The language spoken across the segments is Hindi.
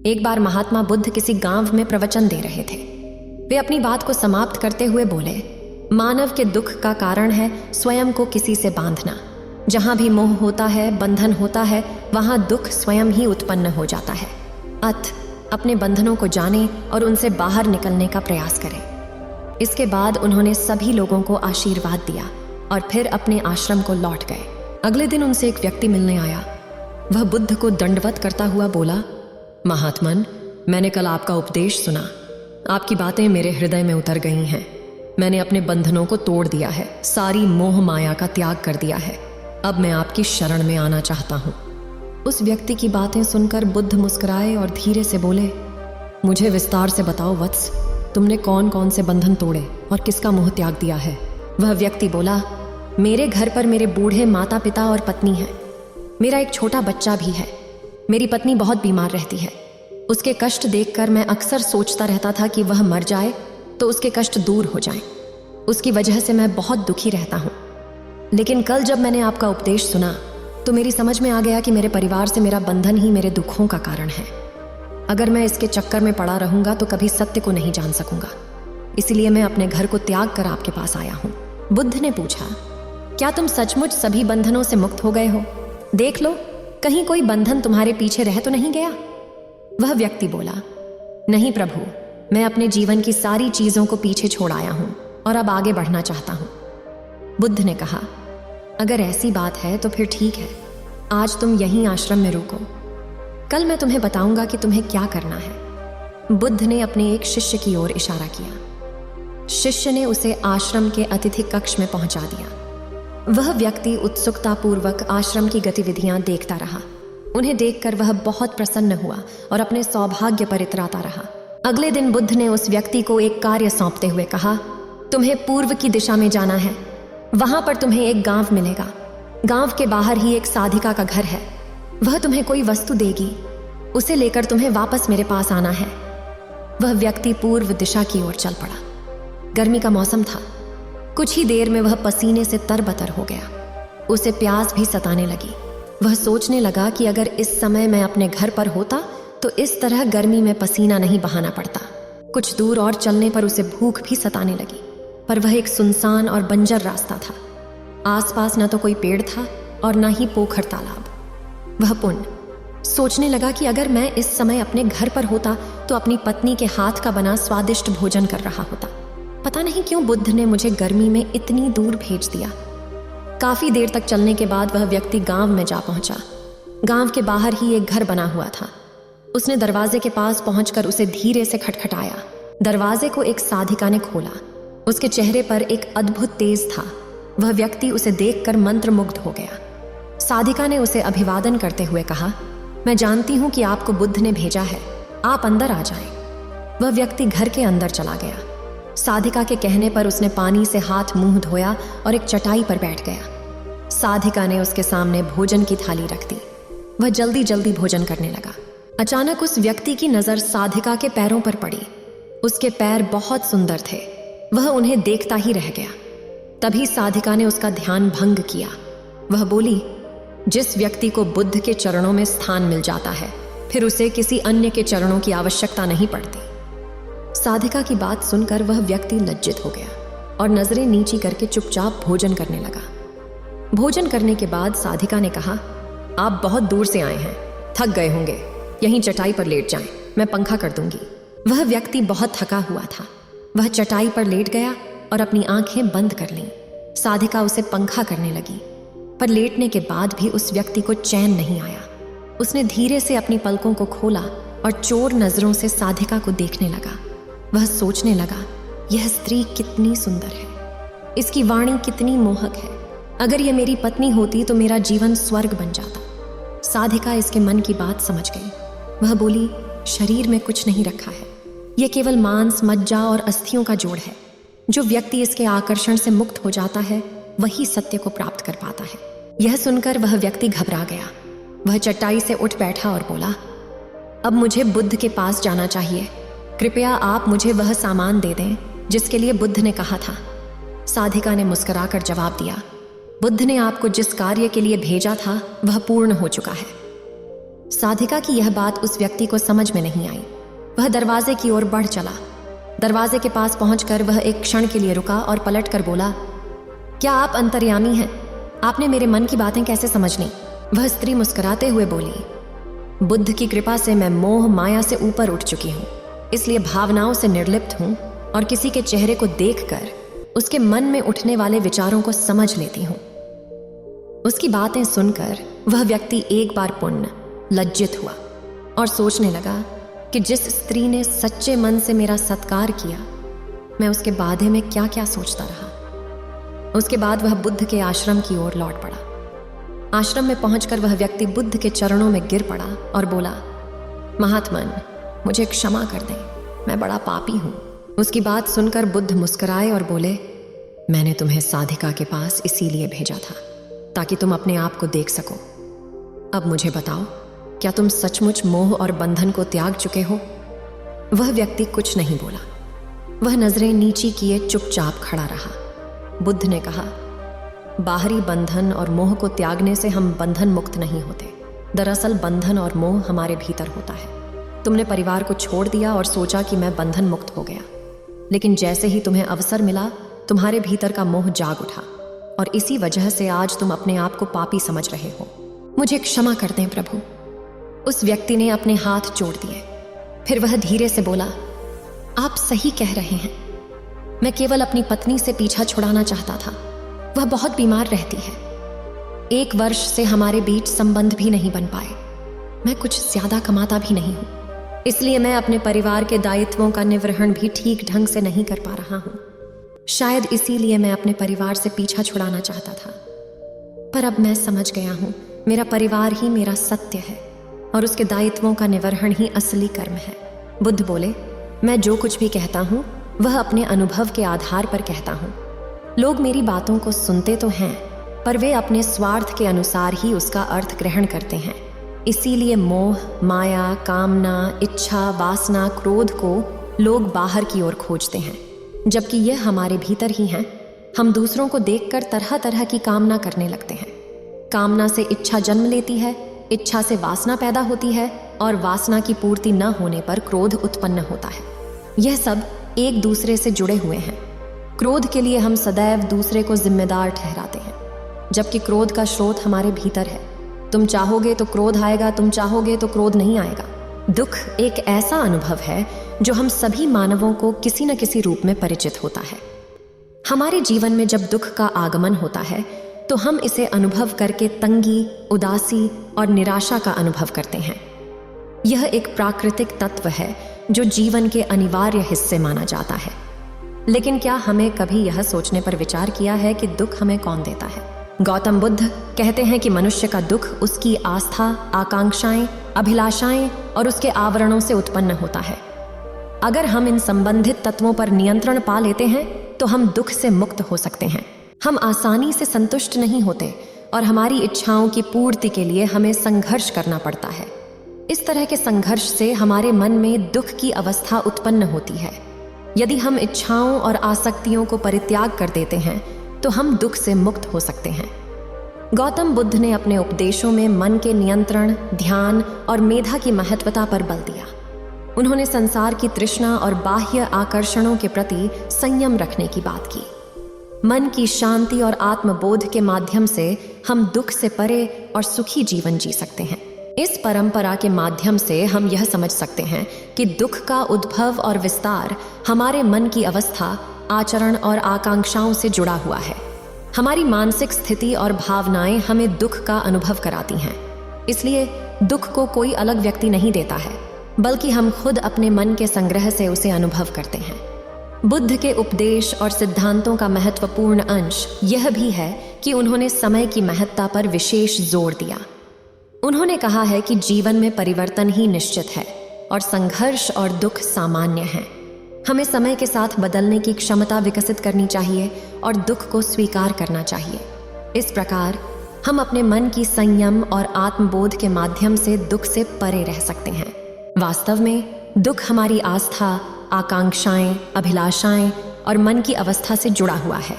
एक बार महात्मा बुद्ध किसी गांव में प्रवचन दे रहे थे। वे अपनी बात को समाप्त करते हुए बोले, मानव के दुख का कारण है स्वयं को किसी से बांधना। जहां भी मोह होता है, बंधन होता है, वहां दुख स्वयं ही उत्पन्न हो जाता है। अतः अपने बंधनों को जाने और उनसे बाहर निकलने का प्रयास करें। इसके बाद उन्होंने सभी लोगों को आशीर्वाद दिया और फिर अपने आश्रम को लौट गए। अगले दिन उनसे एक व्यक्ति मिलने आया। वह बुद्ध को दंडवत करता हुआ बोला, महात्मन, मैंने कल आपका उपदेश सुना। आपकी बातें मेरे हृदय में उतर गई हैं। मैंने अपने बंधनों को तोड़ दिया है, सारी मोह माया का त्याग कर दिया है। अब मैं आपकी शरण में आना चाहता हूँ। उस व्यक्ति की बातें सुनकर बुद्ध मुस्कुराए और धीरे से बोले, मुझे विस्तार से बताओ वत्स, तुमने कौन कौन से बंधन तोड़े और किसका मोह त्याग दिया है? वह व्यक्ति बोला, मेरे घर पर मेरे बूढ़े माता पिता और पत्नी है। मेरा एक छोटा बच्चा भी है। मेरी पत्नी बहुत बीमार रहती है। उसके कष्ट देखकर मैं अक्सर सोचता रहता था कि वह मर जाए तो उसके कष्ट दूर हो जाएं। उसकी वजह से मैं बहुत दुखी रहता हूँ। लेकिन कल जब मैंने आपका उपदेश सुना तो मेरी समझ में आ गया कि मेरे परिवार से मेरा बंधन ही मेरे दुखों का कारण है। अगर मैं इसके चक्कर में पड़ा रहूंगा तो कभी सत्य को नहीं जान सकूंगा। इसलिए मैं अपने घर को त्याग कर आपके पास आया हूँ। बुद्ध ने पूछा, क्या तुम सचमुच सभी बंधनों से मुक्त हो गए हो? देख लो, कहीं कोई बंधन तुम्हारे पीछे रह तो नहीं गया? वह व्यक्ति बोला, नहीं प्रभु, मैं अपने जीवन की सारी चीजों को पीछे छोड़ आया हूं और अब आगे बढ़ना चाहता हूं। बुद्ध ने कहा, अगर ऐसी बात है तो फिर ठीक है, आज तुम यहीं आश्रम में रुको। कल मैं तुम्हें बताऊंगा कि तुम्हें क्या करना है। बुद्ध ने अपने एक शिष्य की ओर इशारा किया। शिष्य ने उसे आश्रम के अतिथि कक्ष में पहुंचा दिया। वह व्यक्ति उत्सुकतापूर्वक आश्रम की गतिविधियां देखता रहा। उन्हें देखकर वह बहुत प्रसन्न हुआ और अपने सौभाग्य पर इतराता रहा। अगले दिन बुद्ध ने उस व्यक्ति को एक कार्य सौंपते हुए कहा, तुम्हें पूर्व की दिशा में जाना है। वहां पर तुम्हें एक गांव मिलेगा। गांव के बाहर ही एक साधिका का घर है। वह तुम्हें कोई वस्तु देगी। उसे लेकर तुम्हें वापस मेरे पास आना है। वह व्यक्ति पूर्व दिशा की ओर चल पड़ा। गर्मी का मौसम था। कुछ ही देर में वह पसीने से तरबतर हो गया। उसे प्यास भी सताने लगी। वह सोचने लगा कि अगर इस समय मैं अपने घर पर होता तो इस तरह गर्मी में पसीना नहीं बहाना पड़ता। कुछ दूर और चलने पर उसे भूख भी सताने लगी, पर वह एक सुनसान और बंजर रास्ता था। आसपास न तो कोई पेड़ था और न ही पोखर तालाब। वह पुण्य सोचने लगा कि अगर मैं इस समय अपने घर पर होता तो अपनी पत्नी के हाथ का बना स्वादिष्ट भोजन कर रहा होता। पता नहीं क्यों बुद्ध ने मुझे गर्मी में इतनी दूर भेज दिया। काफी देर तक चलने के बाद वह व्यक्ति गांव में जा पहुंचा। गांव के बाहर ही एक घर बना हुआ था। उसने दरवाजे के पास पहुंचकर उसे धीरे से खटखटाया। दरवाजे को एक साधिका ने खोला। उसके चेहरे पर एक अद्भुत तेज था। वह व्यक्ति उसे देखकर मंत्रमुग्ध हो गया। साधिका ने उसे अभिवादन करते हुए कहा, मैं जानती हूं कि आपको बुद्ध ने भेजा है, आप अंदर आ जाएं। वह व्यक्ति घर के अंदर चला गया। साधिका के कहने पर उसने पानी से हाथ मुंह धोया और एक चटाई पर बैठ गया। साधिका ने उसके सामने भोजन की थाली रख दी। वह जल्दी जल्दी भोजन करने लगा। अचानक उस व्यक्ति की नजर साधिका के पैरों पर पड़ी। उसके पैर बहुत सुंदर थे। वह उन्हें देखता ही रह गया। तभी साधिका ने उसका ध्यान भंग किया। वह बोली, जिस व्यक्ति को बुद्ध के चरणों में स्थान मिल जाता है फिर उसे किसी अन्य के चरणों की आवश्यकता नहीं पड़ती। साधिका की बात सुनकर वह व्यक्ति लज्जित हो गया और नजरें नीची करके चुपचाप भोजन करने लगा। भोजन करने के बाद साधिका ने कहा, आप बहुत दूर से आए हैं, थक गए होंगे, यहीं चटाई पर लेट जाएं, मैं पंखा कर दूंगी। वह व्यक्ति बहुत थका हुआ था। वह चटाई पर लेट गया और अपनी आंखें बंद कर लीं। साधिका उसे पंखा करने लगी, पर लेटने के बाद भी उस व्यक्ति को चैन नहीं आया। उसने धीरे से अपनी पलकों को खोला और चोर नजरों से साधिका को देखने लगा। वह सोचने लगा, यह स्त्री कितनी सुंदर है, इसकी वाणी कितनी मोहक है। अगर यह मेरी पत्नी होती तो मेरा जीवन स्वर्ग बन जाता। साधिका इसके मन की बात समझ गई। वह बोली, शरीर में कुछ नहीं रखा है, यह केवल मांस, मज्जा और अस्थियों का जोड़ है। जो व्यक्ति इसके आकर्षण से मुक्त हो जाता है वही सत्य को प्राप्त कर पाता है। यह सुनकर वह व्यक्ति घबरा गया। वह चटाई से उठ बैठा और बोला, अब मुझे बुद्ध के पास जाना चाहिए। कृपया आप मुझे वह सामान दे दें जिसके लिए बुद्ध ने कहा था। साधिका ने मुस्कुराकर जवाब दिया, बुद्ध ने आपको जिस कार्य के लिए भेजा था वह पूर्ण हो चुका है। साधिका की यह बात उस व्यक्ति को समझ में नहीं आई। वह दरवाजे की ओर बढ़ चला। दरवाजे के पास पहुंचकर वह एक क्षण के लिए रुका और पलटकर बोला, क्या आप अंतर्यामी हैं? आपने मेरे मन की बातें कैसे समझ ली? वह स्त्री मुस्कुराते हुए बोली, बुद्ध की कृपा से मैं मोह माया से ऊपर उठ चुकी हूँ, इसलिए भावनाओं से निर्लिप्त हूँ और किसी के चेहरे को देखकर उसके मन में उठने वाले विचारों को समझ लेती हूँ। उसकी बातें सुनकर वह व्यक्ति एक बार पुण्य लज्जित हुआ और सोचने लगा कि जिस स्त्री ने सच्चे मन से मेरा सत्कार किया, मैं उसके बारे में क्या क्या सोचता रहा। उसके बाद वह बुद्ध के आश्रम की ओर लौट पड़ा। आश्रम में पहुंचकर वह व्यक्ति बुद्ध के चरणों में गिर पड़ा और बोला, महात्मन, मुझे क्षमा कर दें, मैं बड़ा पापी हूं। उसकी बात सुनकर बुद्ध मुस्कुराए और बोले, मैंने तुम्हें साधिका के पास इसीलिए भेजा था ताकि तुम अपने आप को देख सको। अब मुझे बताओ, क्या तुम सचमुच मोह और बंधन को त्याग चुके हो? वह व्यक्ति कुछ नहीं बोला। वह नजरें नीची किए चुपचाप खड़ा रहा। बुद्ध ने कहा, बाहरी बंधन और मोह को त्यागने से हम बंधन मुक्त नहीं होते। दरअसल बंधन और मोह हमारे भीतर होता है। तुमने परिवार को छोड़ दिया और सोचा कि मैं बंधन मुक्त हो गया, लेकिन जैसे ही तुम्हें अवसर मिला, तुम्हारे भीतर का मोह जाग उठा और इसी वजह से आज तुम अपने आप को पापी समझ रहे हो। मुझे क्षमा कर दें प्रभु। उस व्यक्ति ने अपने हाथ जोड़ दिए। फिर वह धीरे से बोला, आप सही कह रहे हैं, मैं केवल अपनी पत्नी से पीछा छुड़ाना चाहता था। वह बहुत बीमार रहती है। 1 वर्ष से हमारे बीच संबंध भी नहीं बन पाए। मैं कुछ ज्यादा कमाता भी नहीं हूं, इसलिए मैं अपने परिवार के दायित्वों का निर्वहन भी ठीक ढंग से नहीं कर पा रहा हूं। शायद इसीलिए मैं अपने परिवार से पीछा छुड़ाना चाहता था। पर अब मैं समझ गया हूं, मेरा परिवार ही मेरा सत्य है और उसके दायित्वों का निर्वहन ही असली कर्म है। बुद्ध बोले, मैं जो कुछ भी कहता हूं वह अपने अनुभव के आधार पर कहता हूं। लोग मेरी बातों को सुनते तो हैं, पर वे अपने स्वार्थ के अनुसार ही उसका अर्थ ग्रहण करते हैं। इसीलिए मोह, माया, कामना, इच्छा, वासना, क्रोध को लोग बाहर की ओर खोजते हैं, जबकि यह हमारे भीतर ही हैं। हम दूसरों को देखकर तरह तरह की कामना करने लगते हैं। कामना से इच्छा जन्म लेती है, इच्छा से वासना पैदा होती है और वासना की पूर्ति न होने पर क्रोध उत्पन्न होता है। यह सब एक दूसरे से जुड़े हुए हैं। क्रोध के लिए हम सदैव दूसरे को जिम्मेदार ठहराते हैं, जबकि क्रोध का स्रोत हमारे भीतर है। तुम चाहोगे तो क्रोध आएगा, तुम चाहोगे तो क्रोध नहीं आएगा। दुख एक ऐसा अनुभव है जो हम सभी मानवों को किसी न किसी रूप में परिचित होता है। हमारे जीवन में जब दुख का आगमन होता है तो हम इसे अनुभव करके तंगी, उदासी और निराशा का अनुभव करते हैं। यह एक प्राकृतिक तत्व है जो जीवन के अनिवार्य हिस्से माना जाता है। लेकिन क्या हमें कभी यह सोचने पर विचार किया है कि दुख हमें कौन देता है? गौतम बुद्ध कहते हैं कि मनुष्य का दुख उसकी आस्था, आकांक्षाएं, अभिलाषाएं और उसके आवरणों से उत्पन्न होता है। अगर हम इन संबंधित तत्वों पर नियंत्रण पा लेते हैं तो हम दुख से मुक्त हो सकते हैं। हम आसानी से संतुष्ट नहीं होते और हमारी इच्छाओं की पूर्ति के लिए हमें संघर्ष करना पड़ता है। इस तरह के संघर्ष से हमारे मन में दुख की अवस्था उत्पन्न होती है। यदि हम इच्छाओं और आसक्तियों को परित्याग कर देते हैं तो हम दुख से मुक्त हो सकते हैं। गौतम बुद्ध ने अपने उपदेशों में मन के नियंत्रण, ध्यान और मेधा की महत्वता पर बल दिया। उन्होंने संसार की तृष्णा और बाह्य आकर्षणों के प्रति संयम रखने की बात की। मन की शांति और आत्मबोध के माध्यम से हम दुख से परे और सुखी जीवन जी सकते हैं। इस परंपरा के माध्यम से हम यह समझ सकते हैं कि दुख का उद्भव और विस्तार हमारे मन की अवस्था, आचरण और आकांक्षाओं से जुड़ा हुआ है। हमारी मानसिक स्थिति और भावनाएं हमें दुख का अनुभव कराती हैं। इसलिए दुख को कोई अलग व्यक्ति नहीं देता है, बल्कि हम खुद अपने मन के संग्रह से उसे अनुभव करते हैं। बुद्ध के उपदेश और सिद्धांतों का महत्वपूर्ण अंश यह भी है कि उन्होंने समय की महत्ता पर विशेष जोर दिया। उन्होंने कहा है कि जीवन में परिवर्तन ही निश्चित है और संघर्ष और दुख सामान्य है। हमें समय के साथ बदलने की क्षमता विकसित करनी चाहिए और दुख को स्वीकार करना चाहिए। इस प्रकार हम अपने मन की संयम और आत्मबोध के माध्यम से दुख से परे रह सकते हैं। वास्तव में दुख हमारी आस्था, आकांक्षाएं, अभिलाषाएं और मन की अवस्था से जुड़ा हुआ है।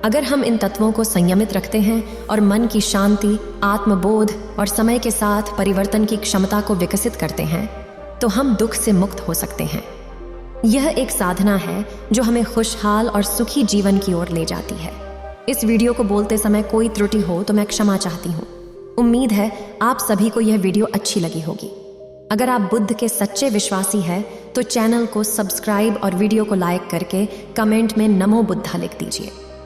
अगर हम इन तत्वों को संयमित रखते हैं और मन की शांति, आत्मबोध और समय के साथ परिवर्तन की क्षमता को विकसित करते हैं, तो हम दुख से मुक्त हो सकते हैं। यह एक साधना है जो हमें खुशहाल और सुखी जीवन की ओर ले जाती है। इस वीडियो को बोलते समय कोई त्रुटि हो तो मैं क्षमा चाहती हूँ। उम्मीद है आप सभी को यह वीडियो अच्छी लगी होगी। अगर आप बुद्ध के सच्चे विश्वासी हैं तो चैनल को सब्सक्राइब और वीडियो को लाइक करके कमेंट में नमो बुद्धा लिख दीजिए।